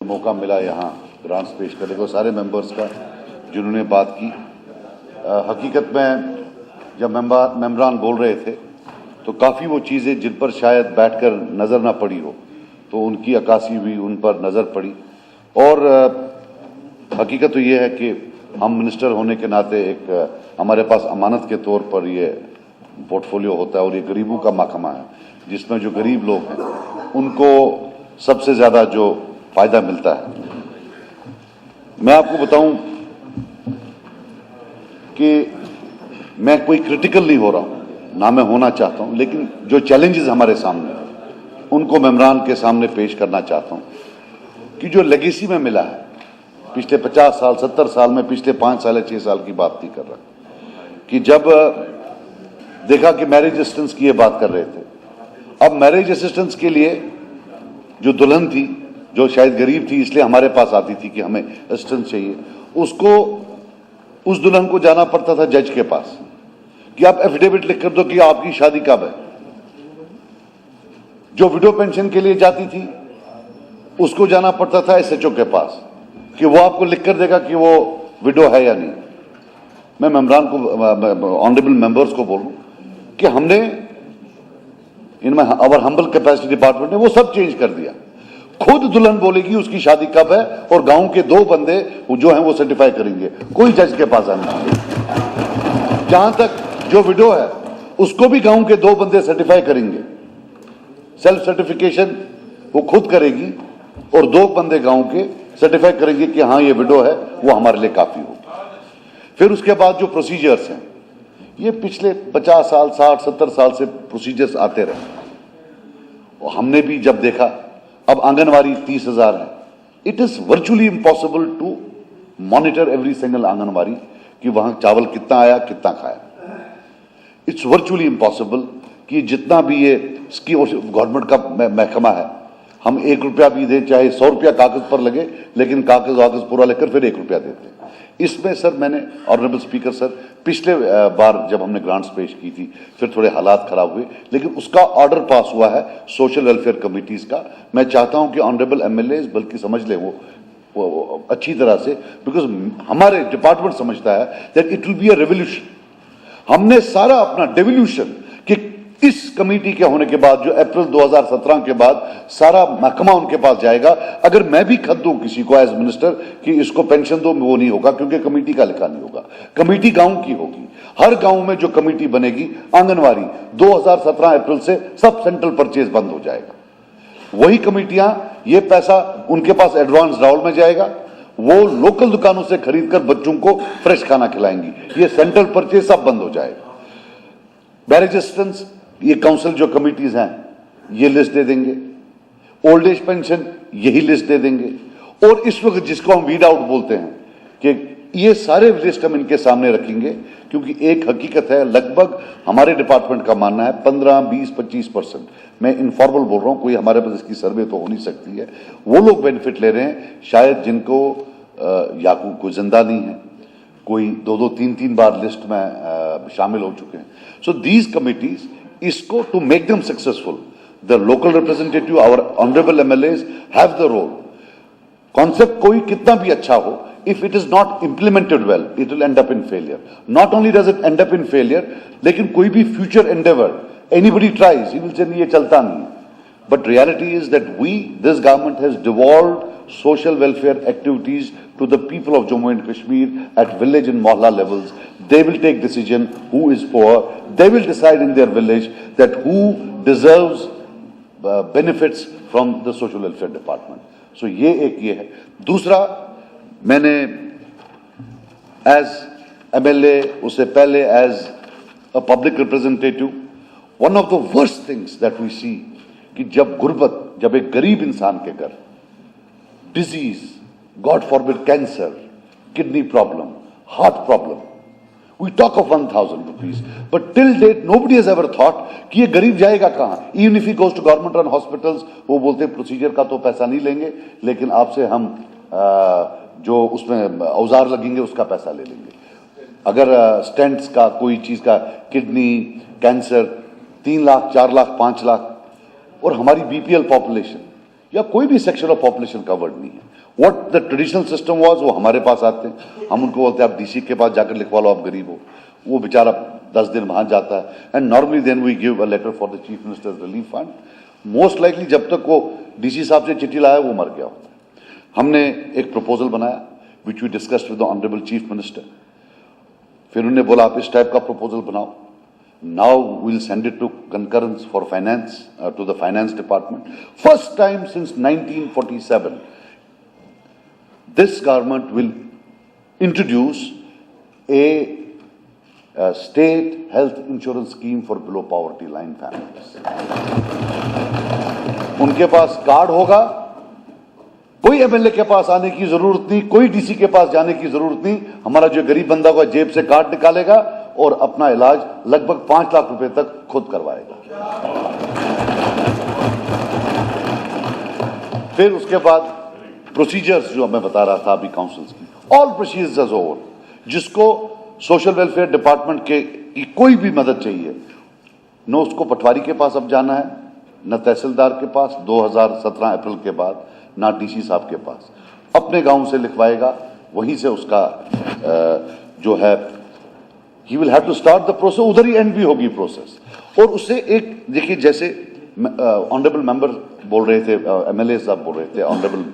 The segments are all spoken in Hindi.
मौका मिला यहाँ ग्रांट्स पेश करने को सारे मेंबर्स का जिन्होंने बात की। हकीकत में जब मेंबरान बोल रहे थे तो काफ़ी वो चीज़ें जिन पर शायद बैठकर नज़र ना पड़ी हो तो उनकी अक्कासी हुई, उन पर नज़र पड़ी। और हकीकत तो ये है कि हम मिनिस्टर होने के नाते एक हमारे पास अमानत के तौर पर ये पोर्टफोलियो होता है और ये गरीबों का महकमा है जिसमें जो गरीब लोग हैं उनको सबसे ज़्यादा जो फायदा मिलता है। मैं आपको बताऊं कि मैं कोई क्रिटिकल नहीं हो रहा हूं, ना मैं होना चाहता हूं, लेकिन जो चैलेंजेस हमारे सामने हैं उनको मेंबरान के सामने पेश करना चाहता हूं कि जो लेगेसी में मिला है पिछले 50 साल 70 साल में, पिछले 5 साल या 6 साल की बात नहीं कर रहा कि जब देखा कि मैरिज असिस्टेंस की ये बात कर रहे थे। अब मैरिज असिस्टेंस के लिए जो दुल्हन थी जो शायद गरीब थी इसलिए हमारे पास आती थी कि हमें असिस्टेंस चाहिए, उसको उस दुल्हन को जाना पड़ता था जज के पास कि आप एफिडेविट लिख कर दो कि आपकी शादी कब है। जो विडो पेंशन के लिए जाती थी उसको जाना पड़ता था एसएचओ के पास कि वो आपको लिख कर देगा कि वो विडो है या नहीं। मैं मेंबरान को, ऑनरेबल मेंबर्स को बोलूं कि हमने इनमें अवर हम्बल कैपेसिटी डिपार्टमेंट ने वो सब चेंज कर दिया। खुद दुल्हन बोलेगी उसकी शादी कब है और गांव के 2 बंदे जो हैं वो सर्टिफाई करेंगे, कोई जज के पास आना। जहां तक जो विडो है उसको भी गांव के 2 बंदे सर्टिफाई करेंगे, सेल्फ सर्टिफिकेशन वो खुद करेगी और 2 बंदे गांव के सर्टिफाई करेंगे कि हाँ ये विडो है, वो हमारे लिए काफी होगी। फिर उसके बाद जो प्रोसीजर्स हैं ये पिछले 50 साल 60 70 साल से प्रोसीजर्स आते रहे। हमने भी जब देखा अब आंगनवाड़ी 30,000 है, it is virtually impossible to monitor every single anganwadi कि वहां चावल कितना आया कितना खाया। इट्स वर्चुअली इम्पॉसिबल कि जितना भी ये गवर्नमेंट का महकमा है, हम 1 रुपया भी दें चाहे 100 रुपया कागज पर लगे, लेकिन कागज पूरा लेकर फिर 1 रुपया देते हैं। इसमें सर मैंने ऑनरेबल स्पीकर सर पिछले बार जब हमने ग्रांट्स पेश की थी फिर थोड़े हालात खराब हुए, लेकिन उसका ऑर्डर पास हुआ है सोशल वेलफेयर कमिटीज का। मैं चाहता हूं कि ऑनरेबल एमएलएज बल्कि समझ ले वो अच्छी तरह से, बिकॉज हमारे डिपार्टमेंट समझता है that it will be a revolution. हमने सारा अपना डेवोल्यूशन कि इस कमेटी के होने के बाद जो अप्रैल 2017 के बाद सारा महकमा उनके पास जाएगा। अगर मैं भी खत दूं किसी को एज मिनिस्टर कि इसको पेंशन दो, वो नहीं होगा क्योंकि कमेटी का लिखा नहीं होगा। कमेटी गांव की होगी, हर गांव में जो कमेटी बनेगी आंगनवाड़ी 2017 अप्रैल से सब सेंट्रल परचेज बंद हो जाएगा। वही कमेटियां ये पैसा उनके पास एडवांस राउल में जाएगा, वो लोकल दुकानों से खरीदकर बच्चों को फ्रेश खाना खिलाएंगी। ये सेंट्रल परचेज सब बंद हो जाएगा। मैरिज असिस्टेंस ये काउंसिल जो कमिटीज हैं ये लिस्ट दे देंगे, ओल्ड एज पेंशन यही लिस्ट दे देंगे। और इस वक्त जिसको हम वीड आउट बोलते हैं कि ये सारे लिस्ट हम इनके सामने रखेंगे, क्योंकि एक हकीकत है लगभग हमारे डिपार्टमेंट का मानना है 15, 20, 25%, मैं इनफॉर्मल बोल रहा हूं, कोई हमारे पास इसकी सर्वे तो हो नहीं सकती है, वो लोग बेनिफिट ले रहे हैं शायद जिनको या कोई जिंदा नहीं है, कोई 2-2, 3-3 बार लिस्ट में शामिल हो चुके हैं। सो दीज कमिटीज इसको to make them successful, the local representative our honourable MLAs have the role. Concept कोई कितना भी अच्छा हो, if it is not implemented well, it will end up in failure. Not only does it end up in failure, लेकिन कोई भी future endeavor, anybody tries, he will say ये चलता नहीं। But reality is that this government has devolved social welfare activities to the people of Jammu and Kashmir at village and mohalla levels. They will take decision who is poor. They will decide in their village that who deserves benefits from the social welfare department. So ये है। दूसरा, मैंने एज एमएलए, उससे पहले as a public representative, one of the worst things that we see कि जब गुर्बत, जब एक गरीब इंसान के घर disease, God forbid cancer, kidney problem, heart problem, we talk of 1,000 rupees, but till date nobody has ever thought कि ये गरीब जाएगा कहां। Even if he goes to government run hospitals, वो बोलते हैं प्रोसीजर का तो पैसा नहीं लेंगे, लेकिन आपसे हम जो उसमें औजार लगेंगे उसका पैसा ले लेंगे। अगर स्टेंट्स का कोई चीज का, किडनी कैंसर 3 लाख 4 लाख 5 लाख, और हमारी बीपीएल पॉपुलेशन, या कोई भी सेक्शन ऑफ पॉपुलेशन कवर्ड नहीं है। What the traditional system was, वो हमारे पास आते हैं, हम उनको बोलते हैं आप डीसी के पास जाकर लिखवा लो, आप गरीब हो, वो बेचारा 10 दिन वहां जाता है, and normally then we give a letter for the chief minister's relief fund. Most likely जब तक वो डीसी साहब से चिट्ठी लाया वो मर गया होता है। हमने एक प्रपोजल बनाया which we discussed with the honourable chief minister, फिर उन्होंने बोला आप इस टाइप का प्रपोजल बनाओ। Now we'll send it to concurrence for finance, to the finance department. First time since 1947, this government will introduce a state health insurance scheme for below poverty line families. उनके पास कार्ड होगा, कोई एमएलए के पास आने की जरूरत नहीं, कोई डीसी के पास जाने की जरूरत नहीं। हमारा जो गरीब बंदा होगा जेब से कार्ड निकालेगा और अपना इलाज लगभग 5 लाख रुपए तक खुद करवाएगा। फिर उसके बाद प्रोसीजर्स जो मैं बता रहा था अभी काउंसिल्स की, ऑल प्रोसीजर्स ओवर। जिसको सोशल वेलफेयर डिपार्टमेंट की कोई भी मदद चाहिए, न उसको पटवारी के पास अब जाना है, न तहसीलदार के पास 2017 अप्रैल के बाद, ना डीसी साहब के पास, अपने गांव से लिखवाएगा, वहीं से उसका जो है ही will have to start the process, उधर ही एंड भी होगी प्रोसेस। और उससे एक देखिए, जैसे ऑनरेबल मेंबर बोल रहे थे, एमएलए साहब बोल रहे थे, ऑनरेबल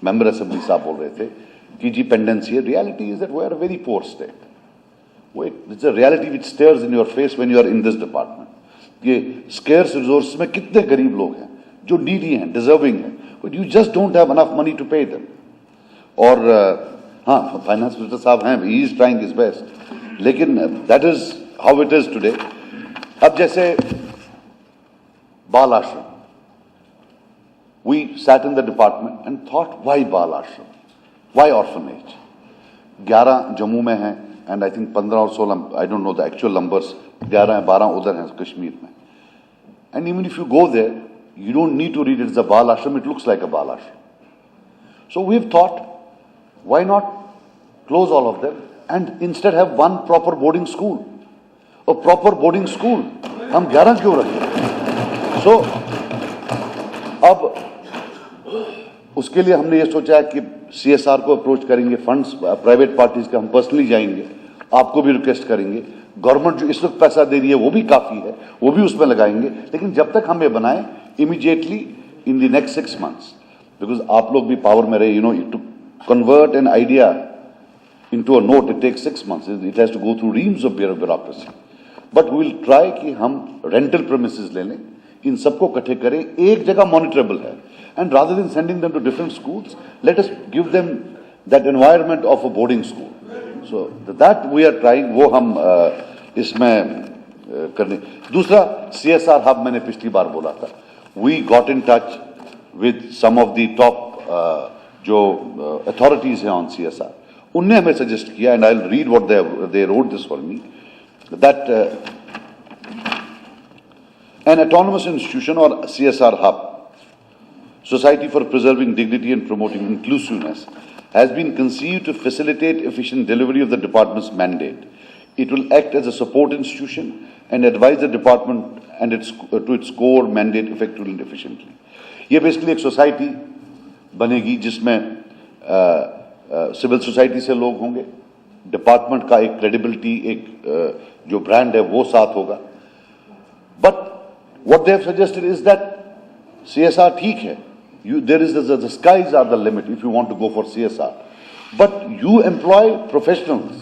मेंबर असेंबली साहब बोल रहे थे कि जी पेंडेंसी है, reality is that we are a very poor state. वो it's a reality which stares in your face when you are in this department. ये स्केर्स रिसोर्सेज में कितने गरीब लोग हैं जो नीडी हैं, डिजर्विंग हैं, but you just don't have enough money to pay them. और हाँ, फाइनेंस मिनिस्टर साहब हैं, he is trying his best, लेकिन that is how it is today. अब जैसे बाल आश्रम, we sat in the department and thought why बाल आश्रम, व्हाई ऑर्फनेज। 11 जम्मू में हैं एंड आई थिंक 15 और 16, I don't know the actual numbers, 11 हैं, 12 उधर हैं कश्मीर में। And even if you go there, you don't need to read it as a Bal Ashram, it looks like a Bal Ashram. So we've thought, why not close all of them and instead have one proper boarding school? A proper boarding school. हम 11 क्यों रखें? So, अब उसके लिए हमने ये सोचा है कि CSR को अप्रोच करेंगे, फंड्स प्राइवेट पार्टीज के हम पर्सनली जाएंगे, आपको भी रिक्वेस्ट करेंगे। गवर्नमेंट जो इस वक्त पैसा दे रही है वो भी काफी है, वो भी उसमें लगाएंगे, लेकिन जब तक हम ये बनाएं immediately in the next 6 months, because आप लोग भी पावर में रहे, you know, to convert an idea into a note it takes 6 months, it has to go through reams of bureaucracy, but we will try कि हम rental premises ले लें, इन सबको इकट्ठे करें, एक जगह monitorable है, and rather than sending them to different schools, let us give them that environment of a boarding school. So that we are trying, वो हम इसमें करने। दूसरा CSR हब, मैंने पिछली बार बोला था, we got in touch with some of the top जो authorities हैं on CSR, उनने हमें सजेस्ट किया, and I'll read what they wrote this for me, that an autonomous institution or CSR hub, Society for Preserving Dignity and Promoting Inclusiveness, has been conceived to facilitate efficient delivery of the department's mandate. It will act as a support institution and advise the department and to its core mandate effectively and efficiently. ये बेसिकली एक सोसाइटी बनेगी जिसमें सिविल सोसाइटी से लोग होंगे, डिपार्टमेंट का एक क्रेडिबिलिटी, एक जो ब्रांड है वो साथ होगा। But what they have suggested is that CSR ठीक है, there is the skies are the limit if you want to go for CSR, but you employ professionals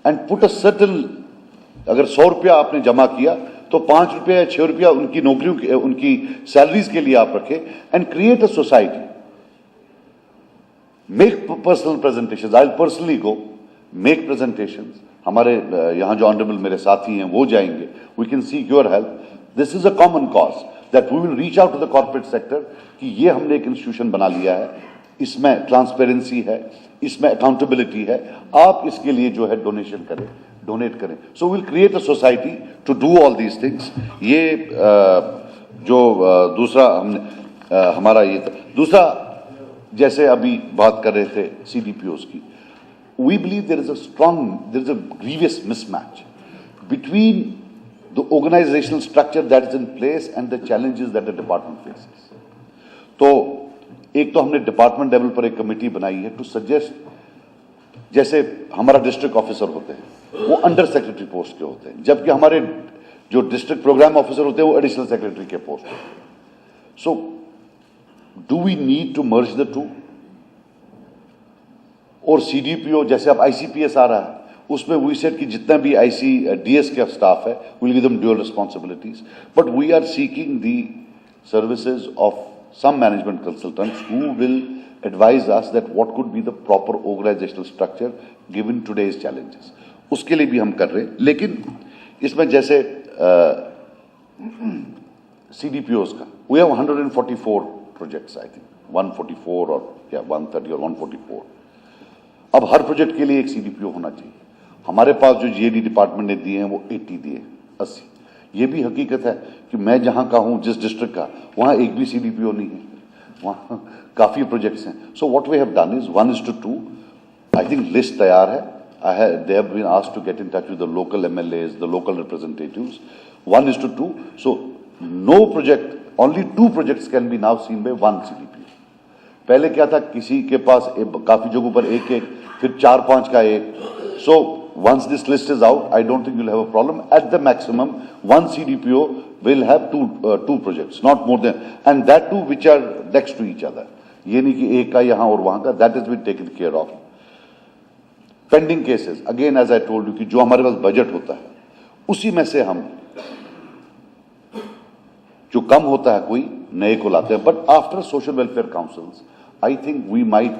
and put a certain, अगर 100 रुपया आपने जमा किया तो 5 रुपया या 6 रुपया उनकी नौकरियों, उनकी सैलरीज के लिए आप रखें, and create a society, make personal presentations. I'll personally go make presentations. हमारे यहाँ जो ऑनरेबल मेरे साथी हैं वो जाएंगे, we can seek your help. This is a common cause that we will reach out to the corporate sector कि ये हमने एक इंस्टीट्यूशन बना लिया है, इसमें ट्रांसपेरेंसी है, इसमें अकाउंटेबिलिटी है, आप इसके लिए जो है डोनेशन करें, डोनेट करें। So will create a society to do all these things. ये जो दूसरा हमने हमारा ये दूसरा, जैसे अभी बात कर रहे थे CDPOs की, we believe there is a grievous mismatch between the organizational structure that is in place and the challenges that the department faces. तो एक तो हमने डिपार्टमेंट लेवल पर एक कमेटी बनाई है टू सजेस्ट, जैसे हमारा डिस्ट्रिक्ट ऑफिसर होते हैं वो अंडर सेक्रेटरी पोस्ट के होते हैं, जबकि हमारे जो डिस्ट्रिक्ट प्रोग्राम ऑफिसर होते हैं वो एडिशनल सेक्रेटरी के पोस्ट होते हैं। So do we need to merge the two? और सीडीपीओ, जैसे अब आईसीपीएस आ रहा है, उसमें वी सेड कि जितना भी डीएस का स्टाफ है will give them dual responsibilities, but we are seeking the services of some management consultants who will advise us that what could be the proper organizational structure given today's challenges. उसके लिए भी हम कर रहे हैं, लेकिन इसमें जैसे CDPOs का we have 144 projects, I think 144 और या 130 और 144. अब हर प्रोजेक्ट के लिए एक CDPO होना चाहिए। हमारे पास जो GAD डिपार्टमेंट ने दिए हैं वो 80 दिए, 80। ये भी हकीकत है कि मैं जहां का हूं, जिस डिस्ट्रिक्ट का, वहां एक भी सीडीपीओ नहीं है, वहां काफी प्रोजेक्ट्स हैं। So what we have done is 1:2। I think list तैयार है। They have been asked to get in touch with the local MLAs, the local representatives. 1:2। So no project, only 2 projects can be now seen by 1 CDPO. पहले क्या था, किसी के पास काफी जगहों पर एक, फिर 4-5 का एक। सो once this list is out, I don't think you'll have a problem. At the maximum, 1 CDPO will have two projects, not more than, and that too which are next to each other. ये नहीं कि एक का यहाँ और वहाँ का, that has been taken care of. Pending cases, again as I told you कि जो हमारे पास बजट होता है, उसी में से हम जो कम होता है कोई नए को लाते हैं। But after social welfare councils, I think we might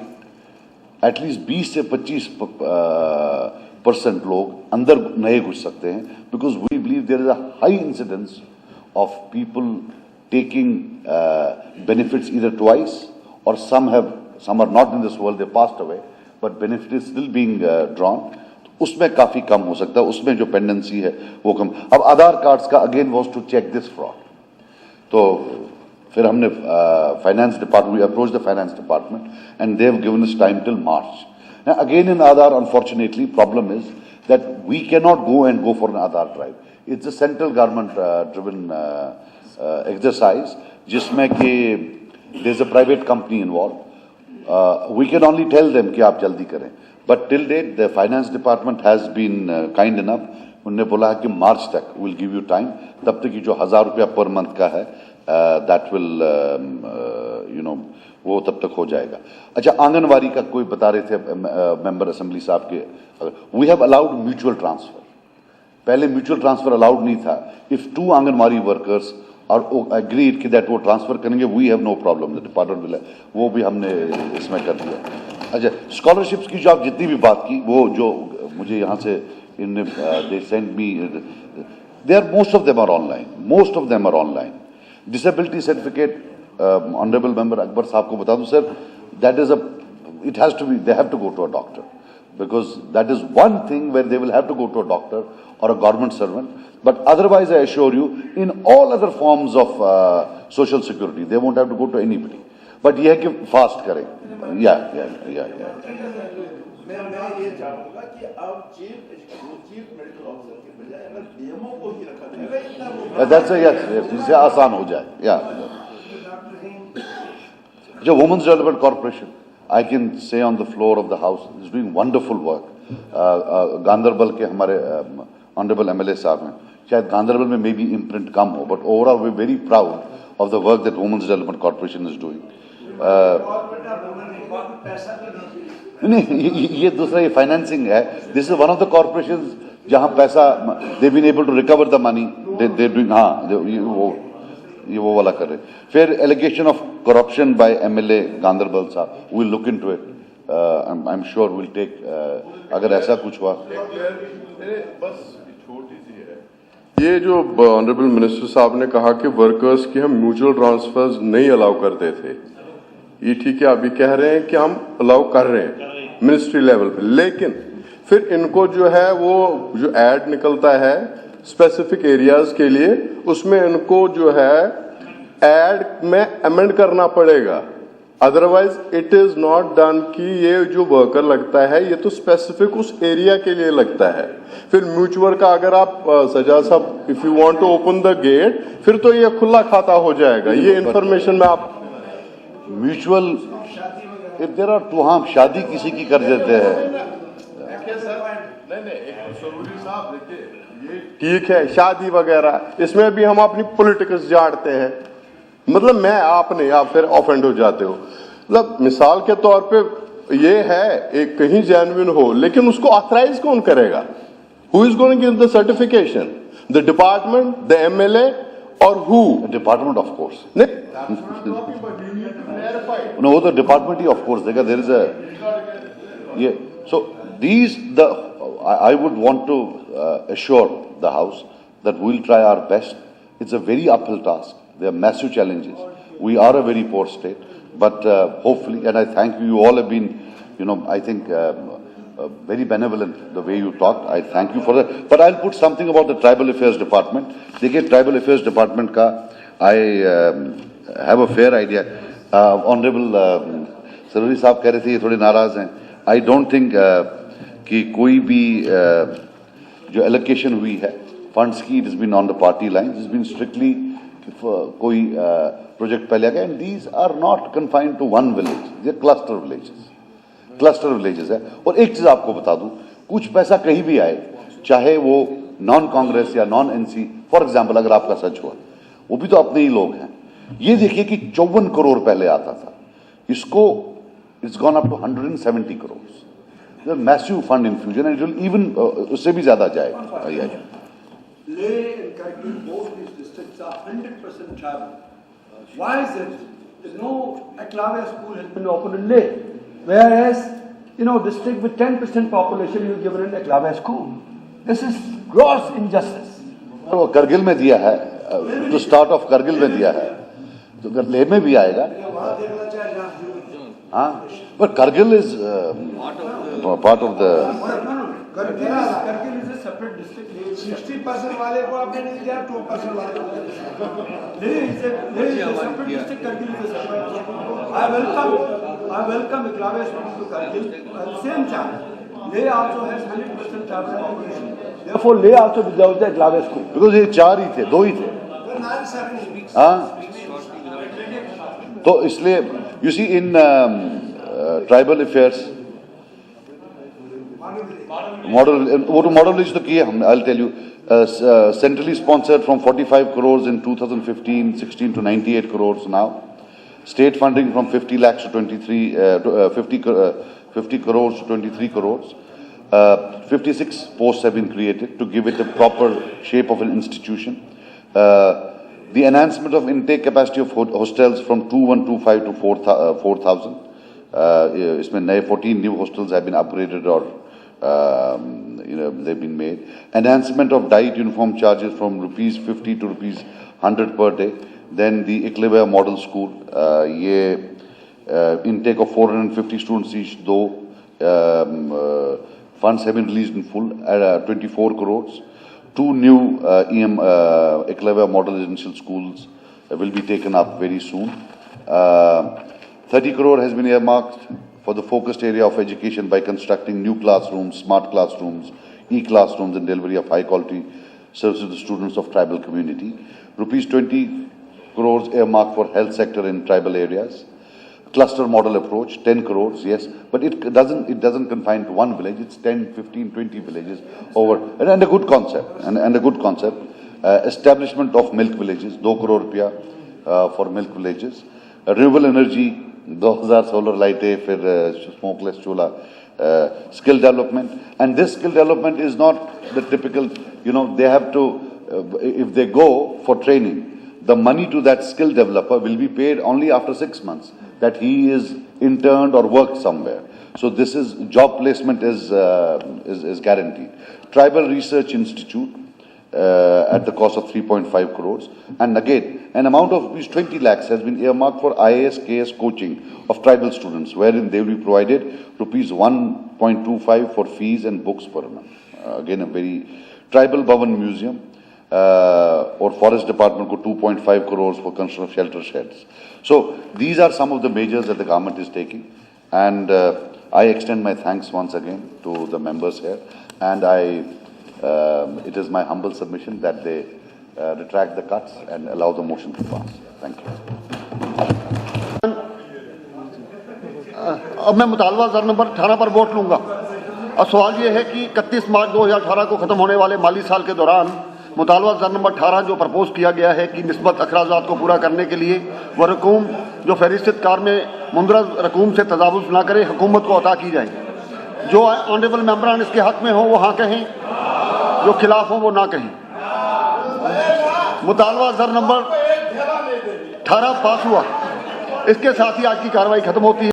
at least 20 से 25% लोग अंदर नए घुस सकते हैं, because we believe there is a high incidence of people taking benefits either twice or some are not in this world, they passed away, but benefit is still being drawn. उसमें काफी कम हो सकता है, उसमें जो पेंडेंसी है वो कम। अब आधार कार्ड्स का again was to check this fraud, तो फिर हमने finance department, we approach the finance department and they have given us time till March. Now, again in Aadhaar, unfortunately, problem is that we cannot go for an Aadhaar drive. It's a central government driven exercise, जिसमें कि there's a private company involved. We can only tell them कि आप जल्दी करें, but till date the finance department has been kind enough. उन्होंने बोला कि मार्च तक will give you time, तब तक की जो 1000 रुपया पर मंथ का है that will वो तब तक हो जाएगा। अच्छा, आंगनवाड़ी का कोई बता रहे थे मेंबर असेंबली साहब के, we have allowed mutual transfer. पहले म्यूचुअल ट्रांसफर अलाउड नहीं था। If 2 anganwadi workers are agreed कि दैट वो ट्रांसफर करेंगे, we have no problem, the department will, वो भी हमने इसमें कर दिया। अच्छा, स्कॉलरशिप्स की जो आप जितनी भी बात की, वो जो मुझे यहाँ से इन they send me, they are most of them are online. Disability certificate, honourable member Akbar साहब को बता दूं sir, that is it has to be, they have to go to a doctor, because that is one thing where they will have to go to a doctor और a government servant, but otherwise I assure you in all other forms of social security they won't have to go to anybody, but यह है कि फास्ट करें। या मैं ये चाहूंगा कि अब चीफ मेडिकल ऑफिसर के बजाय अगर डीएमओ को ही रखा जाएगा, दैट्स यस, इससे आसान हो जाए। या जो women's development corporation, I can say on the floor of the house, is doing wonderful work. Ganderbal के हमारे ऑनरेबल एमएलए साहब हैं, शायद गांधरबल में मे बी इम्प्रिंट कम हो, but overall we very proud of the work that women's development corporation is doing. नहीं, ये दूसरा, ये फाइनेंसिंग है। This is one of the corporation जहां पैसा they been able to recover the money, they doing, हाँ ये वो वाला कर रहे। फिर allegation of corruption by MLA Ganderbal साहब, we look into it, I am sure will take, अगर ऐसा कुछ हुआ। बस छोटी सी है, ये जो ऑनरेबल मिनिस्टर साहब ने कहा कि वर्कर्स की हम म्यूचुअल ट्रांसफर्स नहीं अलाउ करते थे, ये ठीक है, अभी कह रहे हैं कि हम अलाउ कर रहे हैं मिनिस्ट्री लेवल पे, लेकिन फिर इनको जो है वो जो एड निकलता है स्पेसिफिक एरियाज के लिए, उसमें इनको जो है एड में अमेंड करना पड़ेगा, otherwise it is not done कि ये जो वर्कर लगता है ये तो स्पेसिफिक उस एरिया के लिए लगता है। फिर म्यूचुअल का अगर आप सजा साहब if you want to open the gate, फिर तो ये खुला खाता हो जाएगा। ये इंफॉर्मेशन में आप mutual if there are two हाँ शादी किसी की कर देते हैं ठीक है, शादी वगैरह इसमें भी हम अपनी पॉलिटिक्स झाड़ते हैं। मतलब मैं आप नहीं, आप फिर ऑफेंड हो जाते हो। मतलब मिसाल के तौर पे ये है, एक कहीं जेन्युइन हो, लेकिन उसको ऑथराइज कौन करेगा? Who is going to give the certification? The department, the MLA और हु? डिपार्टमेंट ऑफ कोर्स नहीं, No, the department of course there is a yeah. So these I would want to assure the House that we'll try our best. It's a very uphill task. There are massive challenges. We are a very poor state, but hopefully, and I thank you. You all have been, I think very benevolent the way you talked. I thank you for that. But I'll put something about the Tribal Affairs Department. देखिए Tribal Affairs Department का I have a fair idea. Honorable Sarwari साहब कह रहे थे ये थोड़े नाराज हैं. I don't think कि कोई भी जो allocation हुई है funds की, it has been on the party lines. It has been strictly कोई project पहले आ गया. And these are not confined to one village. They are cluster villages. Cluster villages है. और एक चीज आपको बता दूं, कुछ पैसा कहीं भी आए, चाहे वो नॉन कांग्रेस या नॉन एनसी, फॉर एग्जांपल अगर आपका सच हुआ, वो भी तो अपने ही लोग हैं. ये देखिए कि 54 करोड़ पहले आता था, इसको it's gone up to 170 crore. Massive fund infusion and it will even उससे भी ज्यादा जाएगा. Leh and Kargil, both these districts are 100% tribal. Why is it? There's no Eklavya school has been opened in Leh. Whereas, district with 10% population, you given an Eklavya school. This is gross injustice. तो करगिल में दिया है, तो स्टार्ट ऑफ करगिल में दिया है, तो अगर लेह में भी आएगा. हाँ, but Kargil is part of the. Kargil is a separate district. 60% वाले को आपने नहीं दिया, 2% वाले को Leh is a separate district. Kargil is a separate. I welcome Eklavya students to Kargil. At the same time, Leh also has 100% tribal population. Therefore, Leh also deserves the Eklavya school. Because ये चार ही थे, दो ही थे. हाँ, तो इसलिए you see in tribal affairs model village तो किए हम. I'll tell you, centrally sponsored from 45 crores in 2015-16 to 98 crores now. State funding from 50 lakhs to 50 crores to 23 crores. 56 posts have been created to give it a proper shape of an institution. The enhancement of intake capacity of hostels from 2125 to 4,000. इसमें नए 14 new hostels have been upgraded or they've been made. Enhancement of diet uniform charges from rupees 50 to rupees 100 per day. Then the Eklavya Model School, intake of 450 students each, though funds have been released in full at 24 crores. 2 new Eklavya Model Residential Schools will be taken up very soon. 30 crore has been earmarked for the focused area of education by constructing new classrooms, smart classrooms, e-classrooms and delivery of high quality services to the students of tribal community. Rupees 20 crores earmarked for health sector in tribal areas. Cluster model approach, 10 crores, yes, but it doesn't confine to one village. It's 10, 15, 20 villages over, and a good concept, and a good concept. Establishment of milk villages, 2 crore rupiya for milk villages. Renewable energy, 2000 solar lights, smokeless chula. Skill development, and this skill development is not the typical, they have to, if they go for training, the money to that skill developer will be paid only after 6 months, that he is interned or worked somewhere. So this is, job placement is guaranteed. Tribal Research Institute, at the cost of 3.5 crores. And again, an amount of rupees 20 lakhs has been earmarked for IAS, KS coaching of tribal students, wherein they will be provided rupees 1.25 for fees and books per month. Again, a very tribal Bhavan Museum, or Forest Department ko 2.5 crores for construction of shelter sheds. So these are some of the measures that the government is taking, and I extend my thanks once again to the members here, and it is my humble submission that they retract the cuts and allow the motion to pass. Thank you. अब मैं मुतालबा ज़र नंबर 18 पर वोट लूँगा। अब सवाल ये है कि 31 मार्च 2018 को ख़त्म होने वाले माली साल के दौरान मुतालबा ज़र नंबर 18 जो प्रपोज किया गया है कि निस्बत अखराजात को पूरा करने के लिए वह रकूम जो फहरिस्त कार में मुंदरज रकूम से तजावुज़ ना करे, हुकूमत को अता की जाए। जो ऑनरेबल मेंबरान इसके हक़ में हो वो हाँ कहें, जो खिलाफ हो वो ना कहें। मुतालबा ज़र नंबर 18 पास हुआ। इसके साथ ही आज की कार्रवाई खत्म होती है।